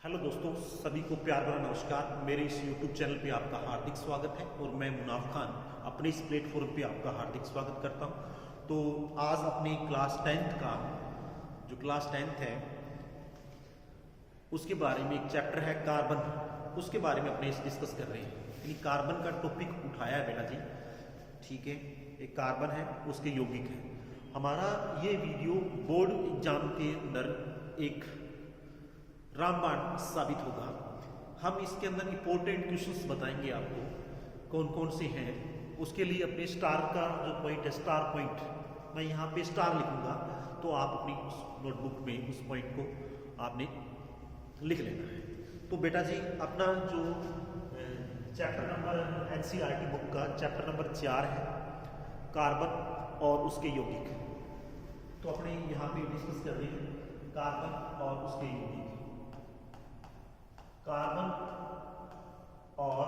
Hello दोस्तों, सभी को प्यार भरा नमस्कार। मेरे इस यूट्यूब चैनल पे आपका हार्दिक स्वागत है और मैं मुनाफ खान अपने इस प्लेटफॉर्म पे आपका हार्दिक स्वागत करता हूं। तो आज अपनी क्लास 10th का जो क्लास 10th है उसके बारे में एक चैप्टर है कार्बन, उसके बारे में अपने डिस्कस कर रहे हैं। यानी कार्बन का टॉपिक उठाया है बेटा जी, ठीक है। एक कार्बन है, उसके यौगिक है। हमारा ये वीडियो बोर्ड एग्जाम के अंदर एक रामबाण साबित होगा। हम इसके अंदर इंपॉर्टेंट क्वेश्चंस बताएंगे आपको कौन कौन से हैं। उसके लिए अपने स्टार का जो पॉइंट है, स्टार पॉइंट, मैं यहाँ पे स्टार लिखूंगा, तो आप अपनी उस नोटबुक में उस पॉइंट को आपने लिख लेना है। तो बेटा जी अपना जो चैप्टर नंबर एनसीईआरटी बुक का चैप्टर नंबर 4 है कार्बन और उसके यौगिक। तो अपने यहाँ पे डिस्कस कर रहे हैं कार्बन और उसके यौगिक। कार्बन और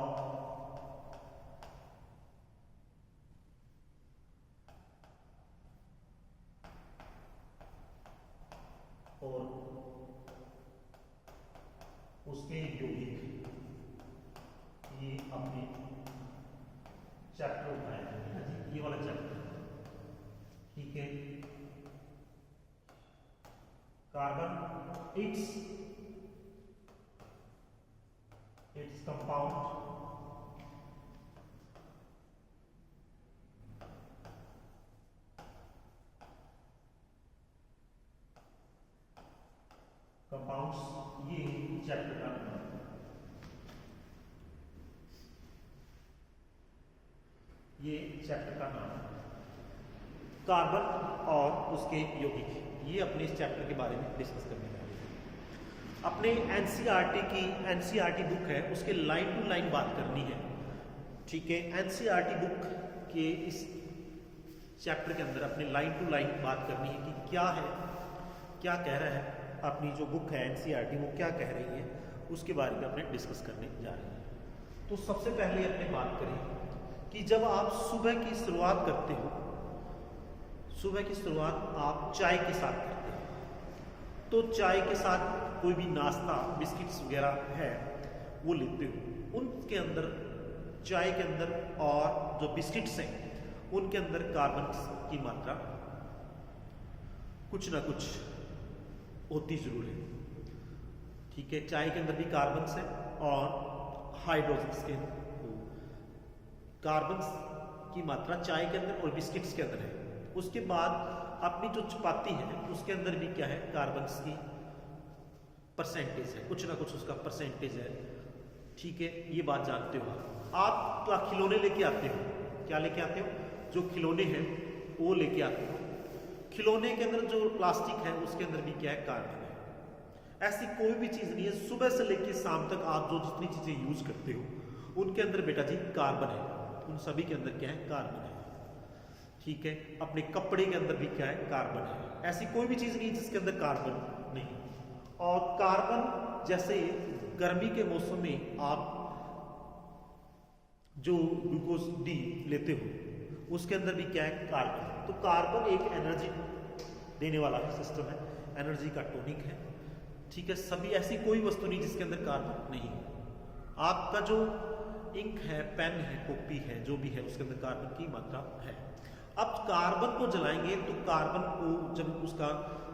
उसके यौगिक, ये अपने चैप्टर उठाया है, ये वाला चैप्टर, ठीक है। कार्बन इट्स कंपाउंड कंपाउंड्स, ये चैप्टर का नाम है। ये चैप्टर का नाम है कार्बन और उसके यौगिक। ये अपने इस चैप्टर के बारे में डिस्कस करने जा रहे हैं। अपने एनसीईआरटी बुक है, उसके लाइन टू लाइन बात करनी है, ठीक है। एनसीईआरटी बुक के इस चैप्टर के अंदर अपने लाइन टू लाइन बात करनी है कि क्या है, क्या कह रहा है। अपनी जो बुक है एनसीईआरटी वो क्या कह रही है, उसके बारे में अपने डिस्कस करने जा रहे हैं। तो सबसे पहले अपने बात करें कि जब आप सुबह की शुरुआत करते हो, सुबह की शुरुआत आप चाय के साथ करते हो, तो चाय के साथ कोई भी नाश्ता, बिस्किट्स वगैरह है वो लेते हो। उनके अंदर, चाय के अंदर और जो बिस्किट्स हैं उनके अंदर कार्बन की मात्रा कुछ ना कुछ होती जरूर है, ठीक है। चाय के अंदर भी कार्बन है और हाइड्रोजन्स के कार्बन की मात्रा चाय के अंदर और बिस्किट्स के अंदर है। उसके बाद अपनी जो चपाती है उसके अंदर भी क्या है, कार्बन की परसेंटेज है, कुछ ना कुछ उसका परसेंटेज है, ठीक है। ये बात जानते हो आप। तो आप खिलौने लेके आते हो, क्या लेके आते हो, जो खिलौने हैं वो लेके आते हो। खिलौने के अंदर जो प्लास्टिक है उसके अंदर भी क्या है, कार्बन है। ऐसी कोई भी चीज नहीं है, सुबह से लेकर शाम तक आप जो जितनी चीजें यूज करते हो उनके अंदर बेटा जी कार्बन है, उन सभी के अंदर क्या है, कार्बन है, ठीक है। अपने कपड़े के अंदर भी क्या है, कार्बन है। ऐसी कोई भी चीज नहीं जिसके अंदर कार्बन नहीं। और कार्बन जैसे गर्मी के मौसम में आप जो ग्लूकोज डी लेते हो उसके अंदर भी क्या है, कार्बन। तो कार्बन एक एनर्जी देने वाला सिस्टम है, एनर्जी का टॉनिक है, ठीक है। सभी ऐसी कोई वस्तु नहीं जिसके अंदर कार्बन नहीं है। आपका जो इंक है, पेन है, कॉपी है, जो भी है उसके अंदर कार्बन की मात्रा है। अब कार्बन को जलाएंगे तो कार्बन को जब उसका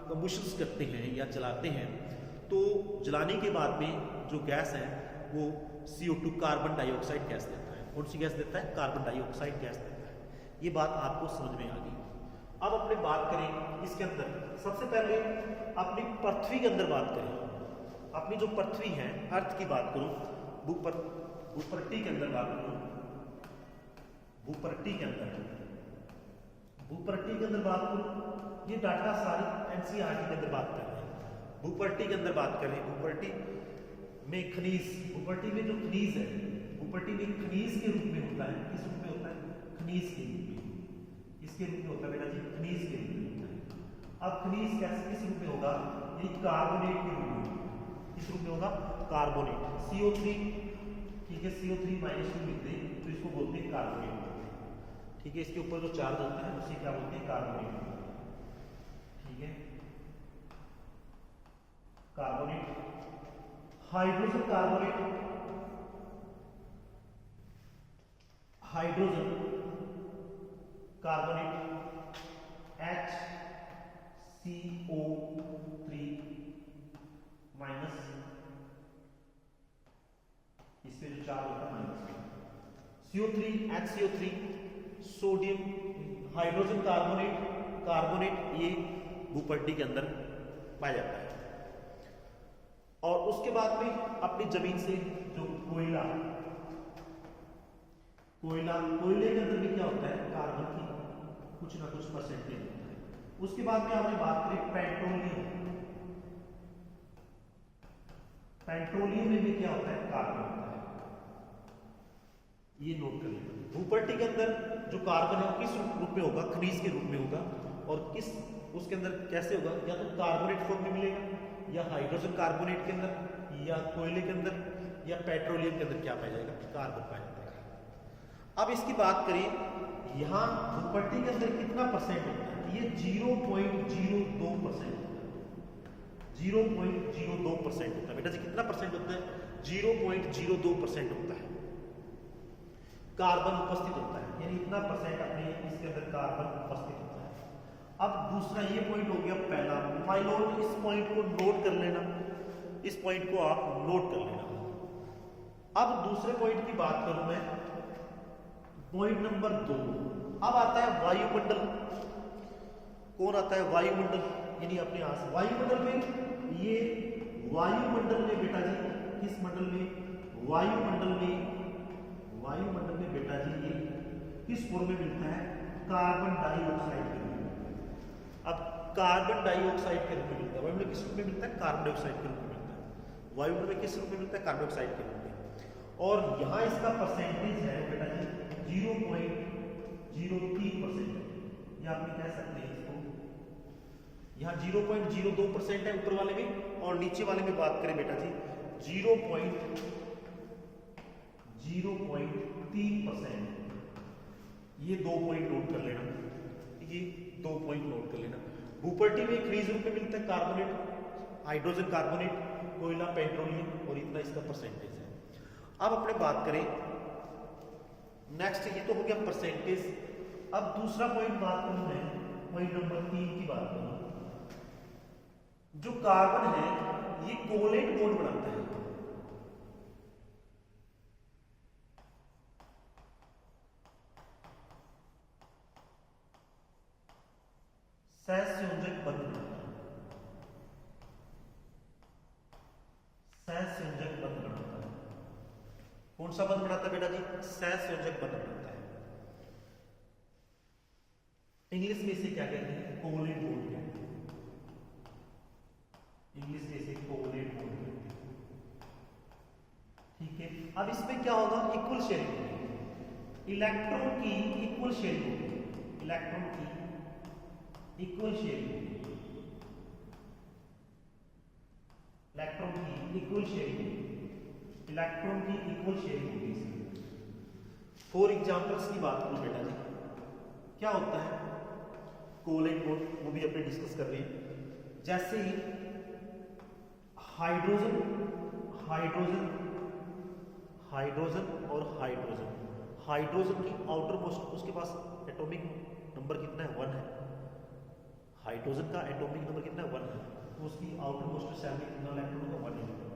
कंबशन करते हैं या जलाते हैं तो जलाने के बाद में जो गैस है वो CO2 कार्बन डाइऑक्साइड गैस देता है। कौन सी गैस देता है, कार्बन डाइऑक्साइड गैस देता है। ये बात आपको समझ में आ गई। अब अपने बात करें इसके अंदर, सबसे पहले अपनी पृथ्वी के अंदर बात करें। अपनी जो पृथ्वी है, अर्थ की बात करूं, भूपट्टी के अंदर बात करूं, भूपट्टी के अंदर बात करूं, ये डाटा सारी एनसीईआरटी के अंदर बात कर रहे हैं। भूपट्टी के अंदर बात करें, भूपट्टी में खनिज, भूपट्टी में जो खनिज है, भूपट्टी में खनिज के रूप में होता है। किस रूप में होता है, खनिज के रूप में। इसके रूप में होता है बेटा जी, खनिज के रूप में होता है। अब खनिज कैसे, किस रूप में होगा, ये कार्बोनेट के रूप में। किस रूप में होगा, कार्बोनेट, CO3, ठीक है। CO3 -2 लिखते हैं तो इसको बोलते हैं कार्बोनेट, ठीक है। इसके ऊपर जो चार्ज होता है उसे क्या बोलते हैं, कार्बोनेट, ठीक है। Carbonate hydrogen carbonate, hydrogen carbonate HCO3 minus, इस पे जो चार्ज होता है minus, CO3 HCO3 sodium hydrogen carbonate, carbonate ये भूपट्टी के अंदर पाया जाता है। और उसके बाद में अपनी जमीन से जो कोयला, कोयले के अंदर भी क्या होता है, कार्बन की कुछ ना कुछ परसेंटेज होता है। उसके बाद में आपने बात करी पेट्रोलियम, पेट्रोलियम में भी क्या होता है, कार्बन होता है। ये नोट कर लेना। भूपट्टी के अंदर जो कार्बन है किस रूप में होगा, खनिज के रूप में होगा, और किस उसके अंदर कैसे होगा, या तो कार्बोनेट फॉर्म में मिलेगा, या हाइड्रोजन कार्बोनेट के अंदर, या कोयले के अंदर, या पेट्रोलियम के अंदर क्या पाया जाएगा, कार्बन पाया जाएगा। अब इसकी बात करें, यहां भूपट्टी के अंदर कितना परसेंट होता है, ये 0.02%, 0.02% होता है। बेटा जी कितना परसेंट होता है, 0.02% होता है कार्बन उपस्थित होता है, यानी इतना परसेंट अपने इसके अंदर कार्बन उपस्थित होता है। अब दूसरा ये पॉइंट हो गया पहला, माय लॉर्ड, इस पॉइंट को नोट कर लेना, इस पॉइंट को आप नोट कर लेना। अब दूसरे पॉइंट की बात करूं मैं, पॉइंट नंबर 2, अब आता है वायुमंडल। कौन आता है, वायुमंडल, यानी अपने आस वायुमंडल में, ये वायुमंडल में बेटा जी किस मंडल में, वायुमंडल में बेटा जी ये किस फॉर्म में मिलता है, कार्बन डाइऑक्साइड के रूप में। अब कार्बन डाइऑक्साइड के रूप में मिलता है, वायुमंडल किस रूप में मिलता है, कार्बन डाइऑक्साइड के रूप में मिलता है। वायुमंडल में किस रूप में मिलता है, कार्बन डाइऑक्साइड के रूप में। और यहां इसका परसेंटेज है बेटा जी 0.03%, या आप कह सकते हैं इसको, यहां 0.02% है ऊपर वाले में, और नीचे वाले में बात करें बेटा जी 0.03%। ये 2 पॉइंट नोट कर लेना, ये 2 पॉइंट नोट कर लेना। भूपट्टी में खनिज रूप में मिलता है कार्बोनेट, हाइड्रोजन कार्बोनेट, कोयला, पेट्रोलियम, और इतना इसका परसेंटेज है। अब अपने बात करें नेक्स्ट, ये तो हो गया परसेंटेज। अब दूसरा पॉइंट बात करूं मैं, पॉइंट नंबर 3 की बात करूं, जो कार्बन है ये कोवलेंट बॉन्ड बनाता है, सहसंयोजक बंध बनाता है, सहसंयोजक बंध बनाता है। कौन सा बंध बनाता है बेटा जी, सहसंयोजक बंध बनाता है। इंग्लिश में इसे क्या कहते हैं, कोवलेंट बॉन्ड कहते हैं, इंग्लिश में इसे कोवलेंट बॉन्ड कहते हैं। ठीक है, अब इसमें क्या होगा, इक्वल शेयरिंग होगी, इलेक्ट्रॉन की इक्वल शेयरिंग होगी, इलेक्ट्रॉन की इक्वल शेयरिंग, इलेक्ट्रॉन की इक्वल शेयरिंग, इलेक्ट्रॉन की इक्वल शेयरिंग होगी इसमें। फॉर एग्जांपल्स की बात करूं बेटा जी, क्या होता है कोवलेंट बॉन्ड, वो भी अपने डिस्कस कर रहे हैं। जैसे ही हाइड्रोजन हाइड्रोजन हाइड्रोजन और हाइड्रोजन, हाइड्रोजन की आउटर मोस्ट, उसके पास एटॉमिक नंबर कितना है, 1 है। हाइड्रोजन का एटॉमिक नंबर कितना है, 1 है, तो उसकी आउटर मोस्ट शेल में कितना इलेक्ट्रॉन होगा, 1 इलेक्ट्रॉन।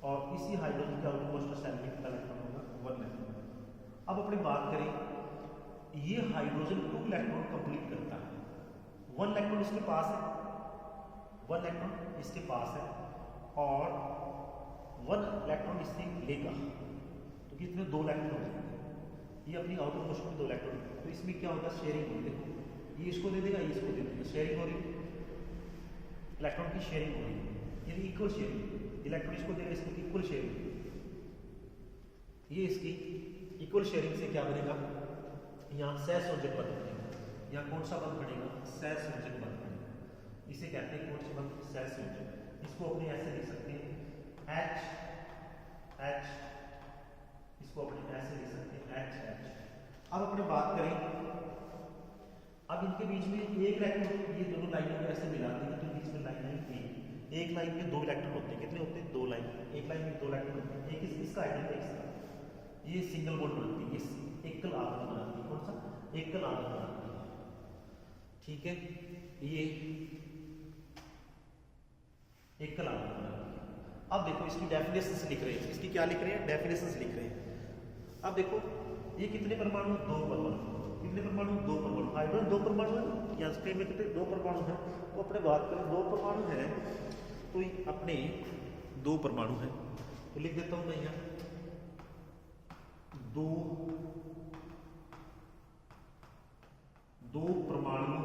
और इसी हाइड्रोजन के आउटर मोस्ट शेल में कितना इलेक्ट्रॉन होगा, 1 इलेक्ट्रॉन। अब अपनी बात करें, ये हाइड्रोजन 2 इलेक्ट्रॉन कंप्लीट करता है, 1 इलेक्ट्रॉन इसके पास है, 1 इलेक्ट्रॉन इसके पास है, और 1 इलेक्ट्रॉन इससे लेगा, तो कितने 2 इलेक्ट्रॉन हो जाएंगे। ये अपनी आउटर मोस्ट में 2 इलेक्ट्रॉन, तो इसमें क्या होगा, शेयरिंग होगी। देखो ये इसको दे देगा, ये इसको दे देगा, शेयरिंग हो रही, इलेक्ट्रॉन की शेयरिंग हो रही, यानी इक्वल शेयरिंग। इलेक्ट्रॉन इसको देगा, इसको इक्वल शेयरिंग, ये इसकी इक्वल शेयरिंग से क्या बनेगा, यहाँ सहसंयोजक बंध बनेगा। यहाँ कौन सा बंध बनेगा, सहसंयोजक बंध बनेगा। इसे कहते हैं कौन सा बंध, सहसंयोजक। इसको अपने ऐसे लिख सकते हैं H, इसको अपने ऐसे लिख सकते हैं H। अब अपने बात करें, अब इनके बीच में एक इलेक्ट्रॉन, ये दोनों लाइनों को ऐसे मिला देंगे तो बीच में लाइन आई एक, एक लाइन में 2 इलेक्ट्रॉन होते हैं, कितने होते हैं? 2 लाइन, एक लाइन में 2 इलेक्ट्रॉन होते हैं, एक इसका हाइड्रोजन एक इसका, ये सिंगल बॉन्ड बनती है, ये एकल आबंध बनाती है। कौन सा? एकल आबंध बनाती है, ठीक है, ये एकल आबंध बनाती है। अब देखो इसकी डेफिनेशंस लिख रहे हैं, इसकी क्या लिख रहे हैं? डेफिनेशंस लिख रहे हैं। अब देखो ये कितने परमाणु? 2 परमाणु। कितने परमाणु? 2 परमाणु। हाइड्रोजन 2 परमाणु है, या स्क्रीन में कितने? 2 परमाणु है। तो अपने बात करें 2 परमाणु है, तो अपने 2 परमाणु है, तो लिख देता हूं मैं यहाँ 2 परमाणु,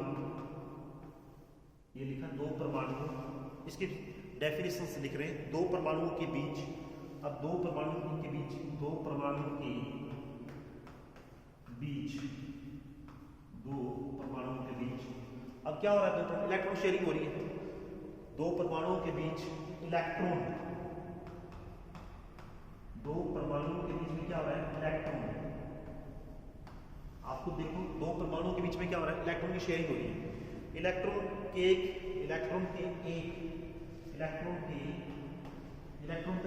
ये लिखा 2 परमाणु। इसकी डेफिनेशंस लिख रहे हैं, 2 परमाणुओं के बीच, अब 2 परमाणुओं के बीच, 2 परमाणुओं के बीच, 2 परमाणुओं के बीच, अब क्या हो रहा है? इलेक्ट्रॉन शेयरिंग हो रही है, 2 परमाणुओं के बीच इलेक्ट्रॉन, 2 परमाणुओं के बीच में क्या हो रहा है? इलेक्ट्रॉन। आपको देखो 2 परमाणुओं के बीच में क्या हो रहा है? इलेक्ट्रॉन की शेयरिंग हो रही है। इलेक्ट्रॉन का एक इलेक्ट्रॉन का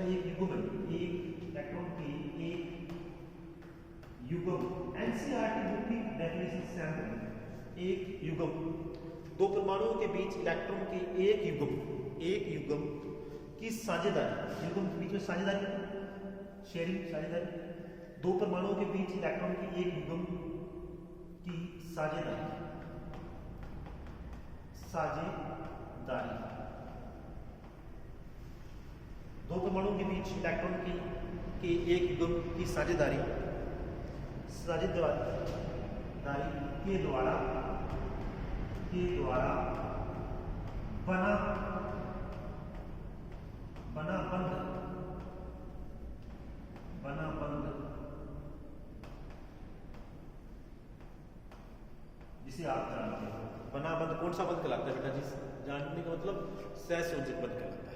एक युग्म, एक इलेक्ट्रॉन की एक युग्म, एनसीईआरटी बुक की डेफिनेशन से हम एक युग्म, 2 परमाणुओं के बीच इलेक्ट्रॉन की एक युग्म की साझेदारी, युग्म के बीच में साझेदारी, शेयरिंग, साझेदारी, 2 परमाणुओं के बीच इलेक्ट्रॉन की एक युग्म की साझेदारी, साझेदारी, 2 परमाणुओं के बीच इलेक्ट्रॉन की एक युग्म की साझेदारी के द्वारा बना बंध, जिसे आप जानते हैं। बना बंध कौन सा बंध कहलाता है बेटा जी? जानने का मतलब सहसंयोजित बंध कहलाता है,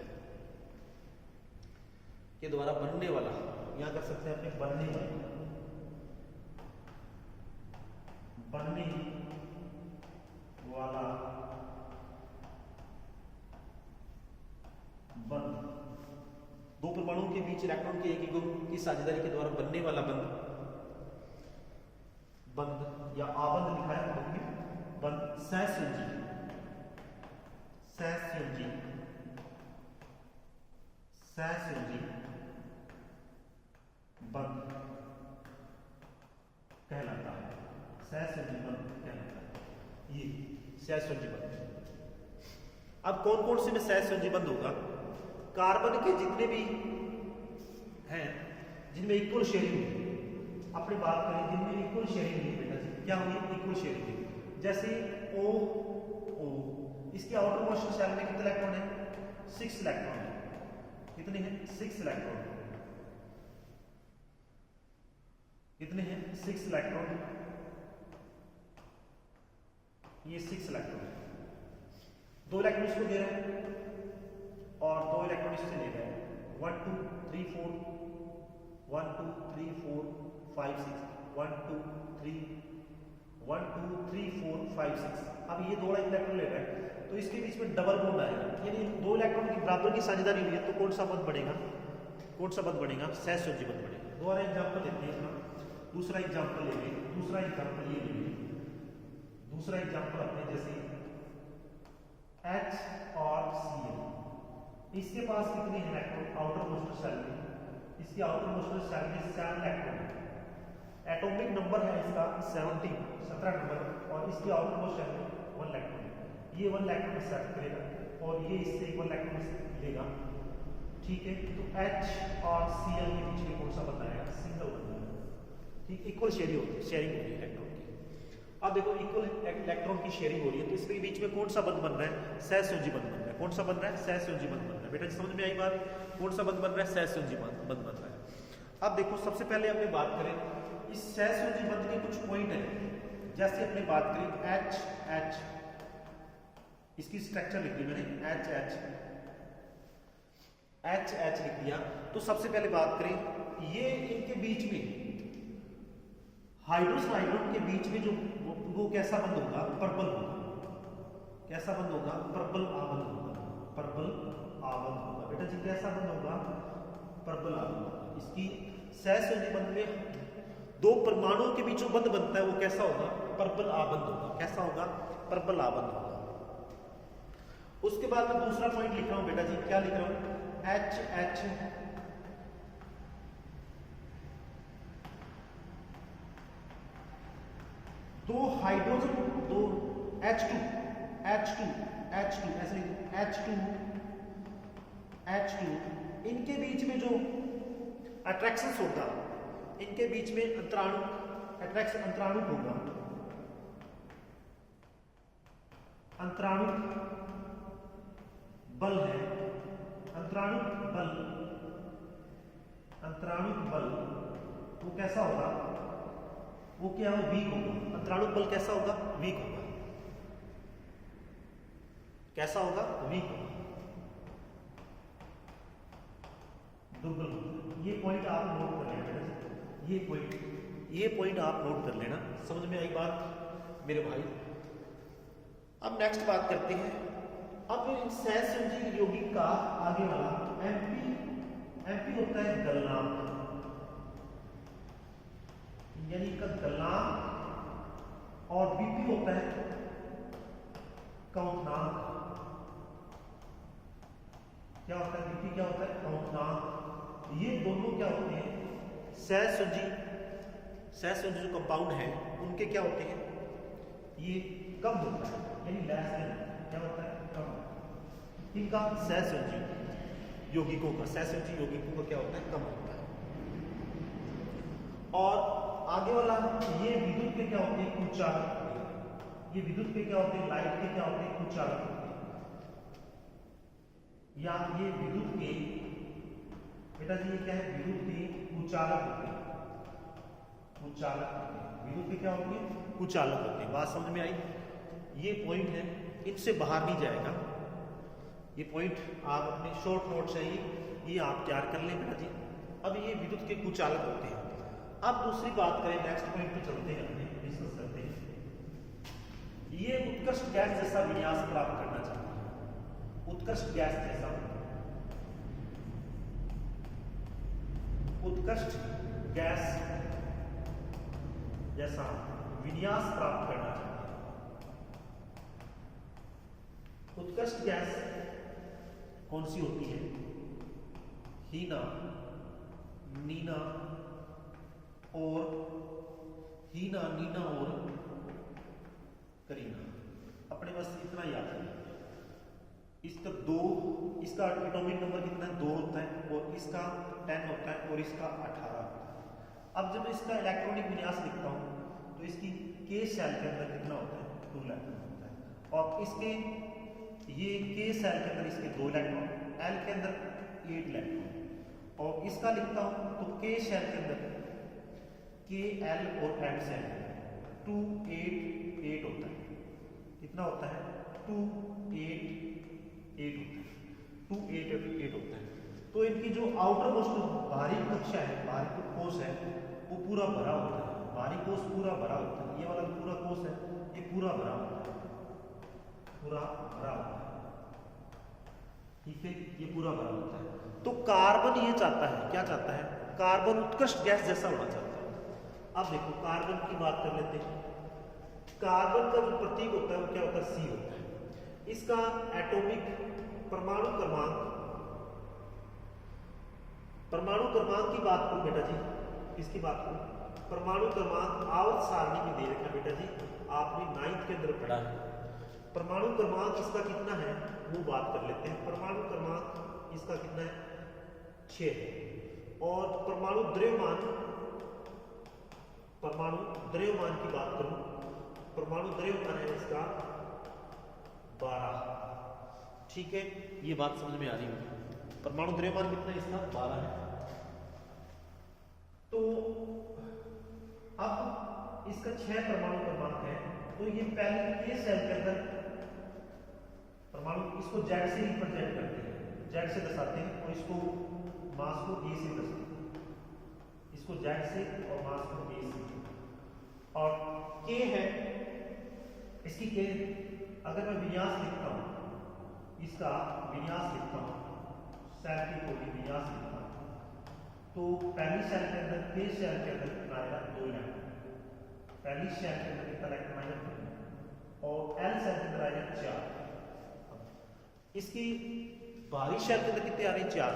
के द्वारा बनने वाला, यहां कर सकते हैं अपने बनने वाला, बंध, 2 परमाणुओं के बीच इलेक्ट्रॉन के एक युग्म की साझेदारी के द्वारा बनने वाला बंध या आबंध लिखा है बुक में, बंध सहसंयोजी बंध कहलाता है, सहसंयोजी बंध कहलाता है, ये सहसंयोजी बंध। अब कौन कौन से में सहसंयोजी बंध होगा? कार्बन के जितने भी हैं जिनमें इक्वल शेयरिंग है, अपनी बात करें जिनमें इक्वल शेयरिंग है बेटा जी, क्या होगी? इक्वल शेयरिंग है। जैसे O, इसके आउटर मोस्ट शेल में कितने इलेक्ट्रॉन है? 6 इलेक्ट्रॉन है। कितने हैं? 6 इलेक्ट्रॉन। कितने हैं? 6 इलेक्ट्रॉन, ये 6 इलेक्ट्रॉन है। 2 इलेक्ट्रॉन इसको दे रहे हैं और 2 इलेक्ट्रॉन इससे ले रहे हैं। 1 2 3 4 1 2 3 4 5 6 1 2 3 1 2 3 4 5 6। अब ये 2 इलेक्ट्रॉन ले रहे हैं, तो इसके बीच में डबल बॉन्ड आएगा, यानी 2 इलेक्ट्रॉन की बराबर की साझेदारी हुई है, तो कौन सा बंध बनेगा? कौन सा बंध बनेगा? सहसंयोजी बंध बनेगा। दोबारा एग्जांपल लेते हैं, दूसरा एग्जांपल लेंगे, दूसरा एग्जांपल ये लेंगे, दूसरा एग्जांपल अपने जैसे H और Cl, इसके पास कितने इलेक्ट्रॉन आउटर मोस्ट शेल में? इसके आउटर मोस्ट शेल में 7 इलेक्ट्रॉन है, एटॉमिक नंबर है इसका 17 नंबर, और इसके आउटर मोस्ट शेल में 1 इलेक्ट्रॉन है। ये 1 इलेक्ट्रॉन एक्सेप्ट करेगा और ये इससे 1 इलेक्ट्रॉन लेगा, ठीक है। तो H और Cl के बीच में कौन सा बंध आएगा? सिंगल बंध, ठीक, इक्वल शेयरिंग हो रही है इलेक्ट्रॉन की। अब देखो इक्वल इलेक्ट्रॉन की शेयरिंग हो रही है, तो इसके बीच में कौन सा बंध बन रहा है? सहसंयोजी बंध बन रहा है। कौन सा बन रहा है? सहसंयोजी बंध बन रहा है। बेटा समझ में आई बात? कौन सा बंध बन रहा है? सहसंयोजी बंध बन रहा है। अब देखो सबसे पहले अपनी बात करें इस सहसंयोजी बंध के कुछ पॉइंट है, जैसे अपनी बात करें H, इसकी स्ट्रक्चर लिख दी मैंने, H लिख दिया। तो सबसे पहले बात करें ये इनके बीच में हाइड्रोजन हाइड्रोजन के बीच में जो वो कैसा बंध होगा? पर्पल होगा। कैसा बंध होगा? पर्पल आबंध होगा, पर्पल बेटा जी कैसा बंध होगा? परबल बंध। इसकी सहसंयोजी बंध में दो परमाणुओं के बीच जो बंध बनता है वो कैसा होगा? परबल आबंध होगा। कैसा होगा? परबल आबंध होगा। उसके बाद मैं दूसरा पॉइंट लिख रहा हूं बेटा जी, क्या लिख रहा हूं? एच दो हाइड्रोजन, दो H2 ऐसे H2 इनके बीच में जो अट्रैक्शन होगा, इनके बीच में अंतराणु होगा, अंतराणु बल है, अंतराणु बल वो कैसा होगा? वो क्या हो? वीक होगा। अंतराणु बल कैसा होगा? वीक होगा। कैसा होगा? वीक होगा, दुर्बल होगा। ये पॉइंट आप नोट कर लेना। ये पॉइंट आप नोट कर लेना। समझ में आई बात मेरे भाई? अब नेक्स्ट बात करते हैं। अब सहसंयोजी यौगिक का आगे वाला एमपी होता है गलनांक, यानी का गलनांक, और बीपी होता है कंपनांक। क्या होता है? बीपी क्या होता है? कंपनांक। ये दोनों क्या होते हैं? सहसंयोजी जो कंपाउंड है उनके क्या होते हैं? ये कम होता है, यानी लेस देन। क्या होता है? कम। इनका सहसंयोजी यौगिकों का क्या होता है? कम होता है। और आगे वाला ये विद्युत के क्या होते हैं? कुचालक। ये विद्युत के क्या होते हैं? लाइट के क्या होते हैं? कुचालक होते हैं। या ये विद्युत के बेटा जी ये क्या है? विद्युत के कुचालक होते हैं। विद्युत के क्या होते हैं? कुचालक होते हैं। बात समझ में आई? ये पॉइंट है, इनसे बाहर नहीं जाएगा। ये पॉइंट आप अपने शॉर्ट नोट चाहिए, ये आप तैयार कर लें बेटा जी। अब ये विद्युत के कुचालक होते हैं। अब दूसरी बात करें, नेक्स्ट पॉइंट पे चलते हैं, अपने डिस्कस करते हैं। ये उत्कृष्ट गैस जैसा विन्यास प्राप्त करना चाहते हैं। उत्कृष्ट गैस जैसा विन्यास प्राप्त करना चाहते हैं। उत्कृष्ट गैस कौन सी होती है? हीना, नीना और करीना। अपने पास इतना याद है। इसका एटॉमिक नंबर कितना है? 2 होता है, और इसका 10 होता है, और इसका 18 होता है। अब जब मैं इसका इलेक्ट्रॉनिक विन्यास लिखता हूँ तो इसकी K सेल के अंदर कितना होता है? 2 इलेक्ट्रॉन होता है। और इसके ये K सेल के अंदर इसके 2 इलेक्ट्रॉन, L के अंदर 8 इलेक्ट्रॉन। और इसका लिखता हूँ तो K सेल के अंदर K, L और M सेल 2, 8 होता है। कितना होता है? 2, 8 होता है। तो इनकी जो आउटर मोस्ट बाहरी कक्षा है, बाहरी कोश है, वो पूरा भरा होता है। बाहरी कोश पूरा भरा होता है। ये वाला पूरा कोश है, ये पूरा भरा होता है। ठीक है, ये पूरा भरा होता है। तो कार्बन ये चाहता है, क्या चाहता है? कार्बन उत्कृष्ट गैस जैसा होना चाहता है। अब देखो कार्बन की बात कर लेते हैं। कार्बन का जो प्रतीक होता है वो क्या होता है? C होता है। इसका एटॉमिक परमाणु क्रमांक की बात करूं बेटा जी, इसकी बात करूं, परमाणु क्रमांक आवर्त सारणी में दे रखा बेटा जी, आपने 9th के अंदर पढ़ा है। परमाणु क्रमांक इसका कितना है वो बात कर लेते हैं। परमाणु क्रमांक इसका कितना है? 6 है। और परमाणु द्रव्यमान की बात करूं, परमाणु द्रव्यमान है इसका 12। ठीक है, ये बात समझ में आ रही है। परमाणु द्रव्यमान कितना है इसका? 12 है। तो अब इसका 6 परमाणु क्रमांक है। तो ये पहले K सेल के अंदर परमाणु, इसको Z से रिप्रेजेंट करते हैं, Z से दर्शाते हैं, और इसको मास को A से दर्शाते हैं। इसको Z से और मास को A से। और K है, इसकी K अगर मैं विन्यास लिखता हूं, इसका विन्यास लिखता हूं तो पहली शेल के अंदर K शेल के अंदर कितना आएगा 2 इलेक्ट्रॉन, पहली शेल के अंदर कितना इलेक्ट्रॉन आएगा 2 और L शेल के अंदर आएगा 4। इसकी बाहरी शेल के अंदर कितने आ रहे हैं 4।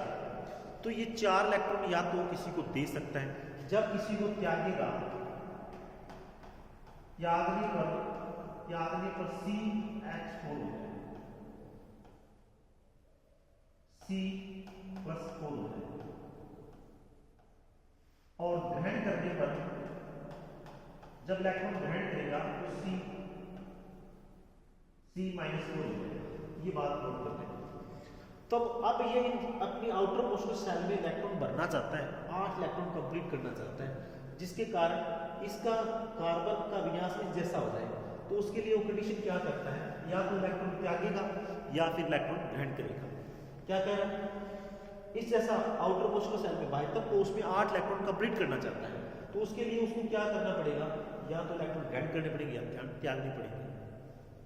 तो ये 4 इलेक्ट्रॉन या तो किसी को दे सकता है, जब किसी को त्यागेगा त्यागने पर CH4 हो जाएगा, C+4 हो जाएगा और ग्रहण करने पर जब इलेक्ट्रॉन ग्रहण करेगा तो C-4 हो जाएगा। ये बात नोट करते हैं। तो अब ये अपनी आउटर मोस्ट सेल में इलेक्ट्रॉन भरना चाहता है, 8 इलेक्ट्रॉन कंप्लीट करना चाहता है, जिसके कारण इसका कार्बन का विन्यास इस जैसा हो जाए। तो उसके लिए वो कंडीशन क्या करता है, या तो इलेक्ट्रॉन त्यागेगा या फिर इलेक्ट्रॉन ग्रहण करेगा। क्या कह रहा है, इस जैसा आउटर मोस्ट सेल में बाह्यतम कोष में 8 इलेक्ट्रॉन कंप्लीट करना चाहता है, तो उसके लिए उसको क्या करना पड़ेगा, या तो इलेक्ट्रॉन ग्रहण करने पड़ेंगे या त्यागने पड़ेंगे।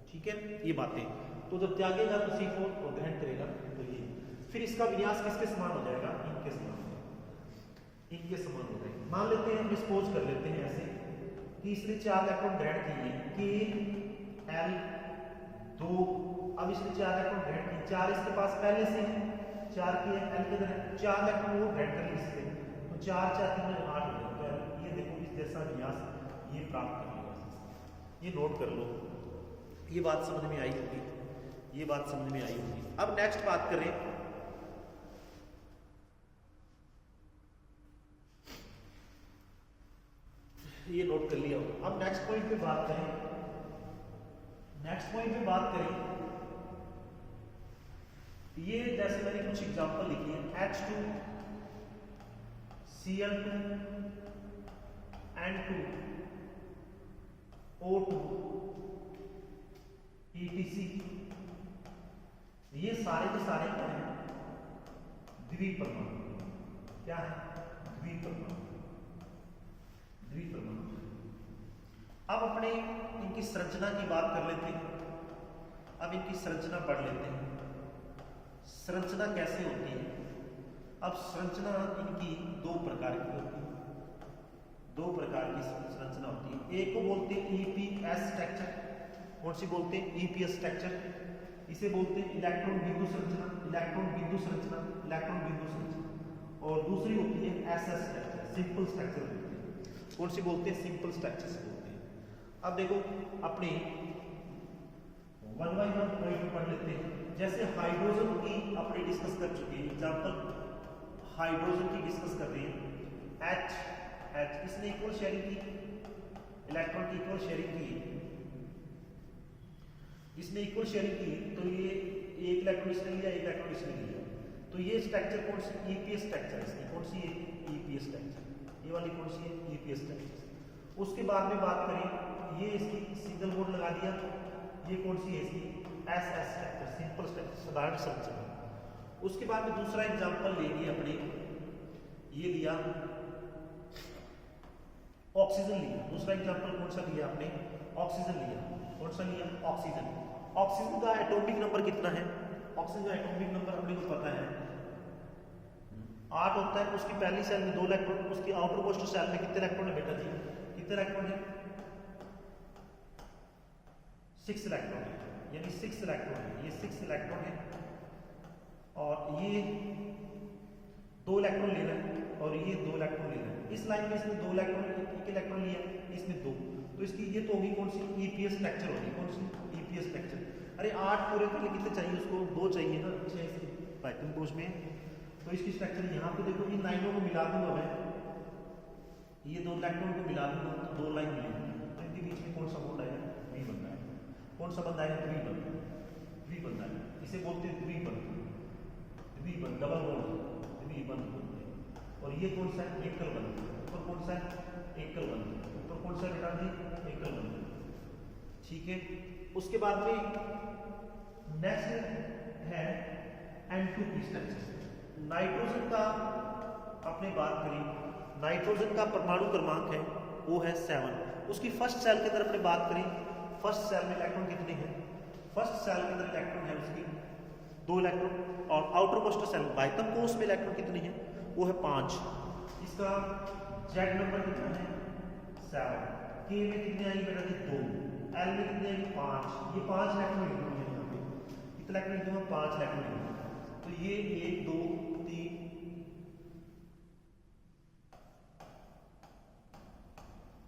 ठीक है, ये बातें। तो जब त्यागेगा तो C4 और ग्रहण करेगा तो ये, फिर इसका विन्यास किसके समान हो जाएगा, इनके समान हो जाएगा, इनके समान हो जाएगा। मान लेते हैं, हम सपोज कर लेते हैं ऐसे कि इसने 4 इलेक्ट्रॉन ग्रहण किए, K, 2, अब इसने 4 इलेक्ट्रॉन ग्रहण किए, 4 इसके पास पहले से है, 4 की L के अंदर 4 इलेक्ट्रॉन वो ग्रहण कर लिए इससे, तो 4 4 3 8 हो गया। तो ये देखो इस जैसा विन्यास ये प्राप्त कर लेगा। ये नोट कर लो, ये बात समझ में आई होगी, ये बात समझ में आई होगी। अब नेक्स्ट बात करें, ये नोट कर लिया होगा। अब नेक्स्ट पॉइंट पे बात करें, नेक्स्ट पॉइंट पे बात करें, ये जैसे मैंने कुछ एग्जांपल लिखी है, H2, Cl2, N2, O2, ETC, ये सारे के सारे क्या हैं, द्विपरमाणु। क्या है, द्विपरमाणु, द्विपरमाणु। अब अपने इनकी संरचना की बात कर लेते हैं। अब इनकी संरचना पढ़ लेते हैं, संरचना कैसे होती है। अब संरचना इनकी 2 प्रकार की होती है, 2 प्रकार की संरचना होती है। एक को बोलते हैं EPS स्ट्रक्चर, कौन सी बोलते हैं, EPS स्ट्रक्चर। इसे बोलते हैं इलेक्ट्रॉन बिंदु संरचना, इलेक्ट्रॉन बिंदु संरचना, इलेक्ट्रॉन बिंदु संरचना। और दूसरी होती है SS स्ट्रक्चर, सिंपल स्ट्रक्चर बोलते हैं। कौन सी बोलते हैं, सिंपल स्ट्रक्चर से बोलते हैं। अब देखो अपने 1 बाय 1 पॉइंट पढ़ लेते हैं। जैसे हाइड्रोजन की अपने डिस्कस कर चुके हैं, एग्जांपल हाइड्रोजन की डिस्कस कर रहे हैं। H इसने इक्वल शेयरिंग की, इलेक्ट्रॉन की इक्वल शेयरिंग की, इसने इक्वल शेयरिंग की, तो ये एक इलेक्ट्रॉन इसने लिया, एक इलेक्ट्रॉन इसने लिया, तो ये स्ट्रक्चर कौन सी, EPS स्ट्रक्चर है इसकी। कौन सी है, EPS स्ट्रक्चर। ये वाली कौन सी है, EPS स्ट्रक्चर। उसके बाद में बात करें, ये इसकी सिंगल बोर्ड लगा दिया, ये कौन सी है इसकी, SS स्ट्रक्चर, सिंपल स्ट्रक्चर, साधारण संरचना। उसके बाद में दूसरा एग्जांपल ले लिया अपने, ये लिया ऑक्सीजन लिया। दूसरा एग्जांपल कौन सा लिया आपने, ऑक्सीजन लिया। कौन सा लिया, ऑक्सीजन। ऑक्सीजन का एटॉमिक नंबर कितना है, ऑक्सीजन का एटॉमिक नंबर अपने को पता है 8 होता है। उसकी पहली सेल में 2 इलेक्ट्रॉन, उसकी आउटर मोस्ट सेल में कितने इलेक्ट्रॉन है बेटा जी, कितने इलेक्ट्रॉन है, 6 इलेक्ट्रॉन है, यानी 6 इलेक्ट्रॉन है, ये 6 इलेक्ट्रॉन है। और ये 2 इलेक्ट्रॉन ले रहा है और ये 2 इलेक्ट्रॉन ले रहा है। इस लाइन में इसने 2 इलेक्ट्रॉन, एक इलेक्ट्रॉन लिया, इसमें 2, तो इसकी ये तो होगी कौन सी, EPS स्ट्रक्चर होगी। कौन सी, EPS स्ट्रक्चर। अरे 8 पूरे करने कितने चाहिए उसको, 2 चाहिए ना, अच्छा इसकी पैटर्न कोश में। तो इसकी स्ट्रक्चर यहाँ पे देखो, इन लाइनों को मिला दूंगा मैं, ये 2 इलेक्ट्रॉन को मिला दूंगा तो 2 लाइन मिलेगी। तो इनके बीच में कौन सा बॉन्ड आएगा, द्विबंध आएगा। कौन सा बंध आएगा, द्विबंध, द्विबंध आएगा। इसे बोलते हैं द्विबंध, द्विबंध, डबल बॉन्ड, द्विबंध बोलते हैं। और ये कौन सा है, एकल बंध। ऊपर कौन सा है, एकल बंध। ऊपर कौन सा बेटा जी, एकल बंध। ठीक है। उसके बाद में नेक्स्ट है N2P स्ट्रक्चर। नाइट्रोजन का आपने बात करी, नाइट्रोजन का परमाणु क्रमांक है वो है 7। उसकी फर्स्ट सेल के अंदर अपने बात करें, फर्स्ट सेल में इलेक्ट्रॉन कितने हैं, फर्स्ट सेल के अंदर इलेक्ट्रॉन है उसकी 2 इलेक्ट्रॉन। और आउटर मोस्ट सेल बाह्यतम कोष में इलेक्ट्रॉन कितने हैं, वो है 5। इसका जेड नंबर कितना है 7, के में कितने आएंगे बेटा जी 2, एल में कितने आएंगे 5, ये 5 इलेक्ट्रॉन लिख दूंगा यहाँ पे, कितना इलेक्ट्रॉन लिख दूंगा 5 इलेक्ट्रॉन लिख दूंगा। तो ये 1 2 3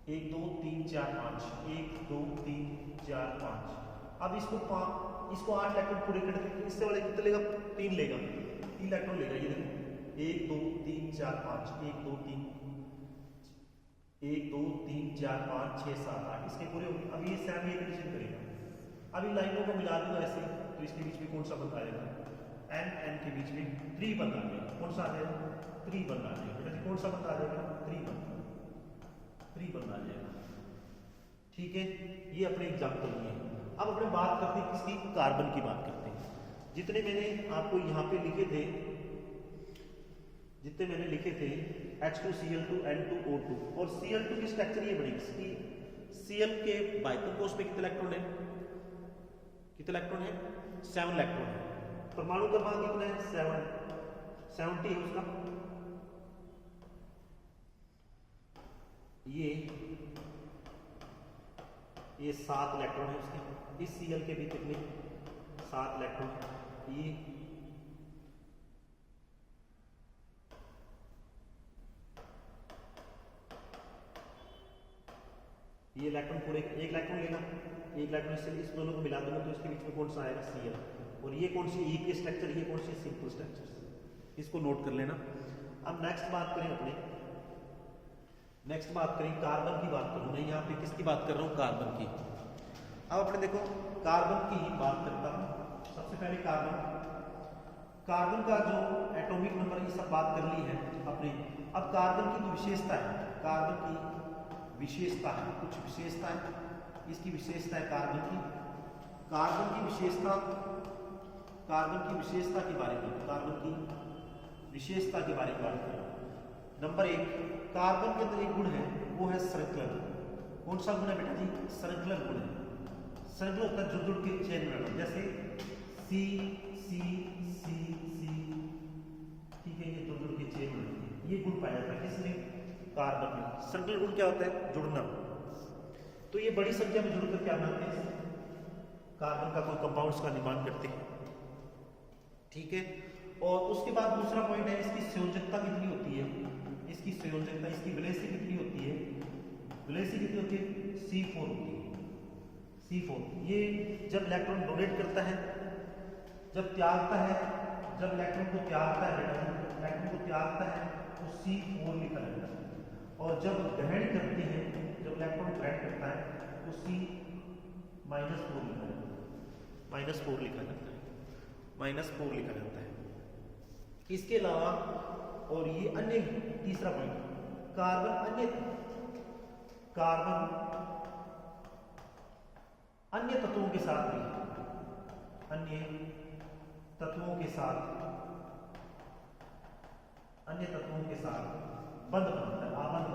1 2 3 4 5 1 2 3 4 5। अब इसको 8 इलेक्ट्रॉन पूरे कर देंगे, इससे वाले कितना लेगा 3 लेगा, 3 इलेक्ट्रॉन लेगा। ये देखो 1 2 3 4 5 1 2 3 1 2 3 4 5 6 7 8 इसके पूरे हो गए। अब ये सैम ये कंडीशन करेगा, अब इन लाइनों को मिला दूंगा ऐसे, तो इसके बीच में कौन सा बंद आ जाएगा, एन एन के बीच में 3 बंद आ जाएगा। कौन सा आ जाएगा 3 बंद आ जाएगा बेटा जी, कौन सा बंद आ जाएगा 3 बंद आ जाएगा। ठीक है, ये अपने एग्जाम्पल लिए। अब अपने बात करते हैं किसकी, कार्बन की बात करते हैं। जितने मैंने आपको यहाँ पे लिखे थे, H2Cl2 N2O2 और Cl2 की स्ट्रक्चर ये बनेगी, Cl के बाइथन कोष में कितने इलेक्ट्रॉन है, 7 इलेक्ट्रॉन है। परमाणु क्रमांक कितना है 70 है उसका। ये 7 इलेक्ट्रॉन है उसके, इस Cl के भी कितने 7 इलेक्ट्रॉन है। ये इलेक्ट्रॉन पूरे 1 इलेक्ट्रॉन लेगा, 1 इलेक्ट्रॉन से इस दोनों को मिला दूंगा तो इसके बीच में कौन सा आएगा Cl। और ये कौन सी E की स्ट्रक्चर, ये कौन सी सिंपल स्ट्रक्चर, इसको नोट कर लेना। अब नेक्स्ट बात करें कार्बन की बात करूं मैं यहाँ पे, किसकी बात कर रहा हूँ कार्बन की। अब अपने देखो कार्बन की ही बात करता हूँ। सबसे पहले कार्बन का जो एटॉमिक नंबर ये सब बात कर ली है अपने। अब कार्बन की जो विशेषता है, कुछ विशेषता है, इसकी विशेषता है कार्बन की विशेषता के बारे में, बात करें। नंबर 1, कार्बन के अंदर एक गुण है, वो है सर्कुलर। कौन सा गुण है बेटा जी, सर्कुलर गुण है। सर्कुलर होता है जुड़ के चेन बनाना, जैसे सी सी सी सी, ठीक है, ये जुड़ के चेन बनाती है, ये गुण पाया जाता है किसमें, कार्बन में। सर्कुलर गुण क्या होता है, जुड़ना। तो ये बड़ी संख्या में जुड़कर क्या बनाते हैं, कार्बन का कोई कंपाउंड्स का निर्माण करते हैं। ठीक है, और उसके बाद दूसरा पॉइंट है इसकी संयोजकता कितनी होती है, इसकी वैलेंसी कितनी होती है, C4 होती है। C4 ये जब इलेक्ट्रॉन डोनेट करता है, जब इलेक्ट्रॉन को त्यागता है तो C4 लिखा जाता है, और जब ग्रहण करती है, जब इलेक्ट्रॉन ग्रहण करता है तो C-4 लिखा जाता है। इसके अलावा और ये अन्य तीसरा पॉइंट, कार्बन अन्य तत्वों के साथ बंध बनाता है, आबंध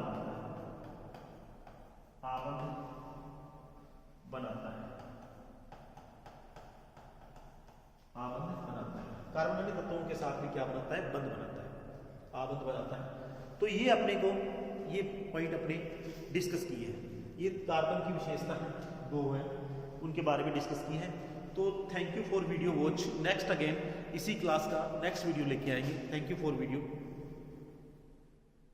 बनाता है। कार्बन अन्य तत्वों के साथ भी क्या बनाता है, बंध बनाता है, आबंध बनाता है। तो ये अपने को ये पॉइंट अपने डिस्कस किए हैं, ये कार्बन की विशेषता है, 2 है, उनके बारे में डिस्कस की है। तो thank you for video watch. Next again इसी क्लास का नेक्स्ट वीडियो लेके आएंगे। Thank you for video.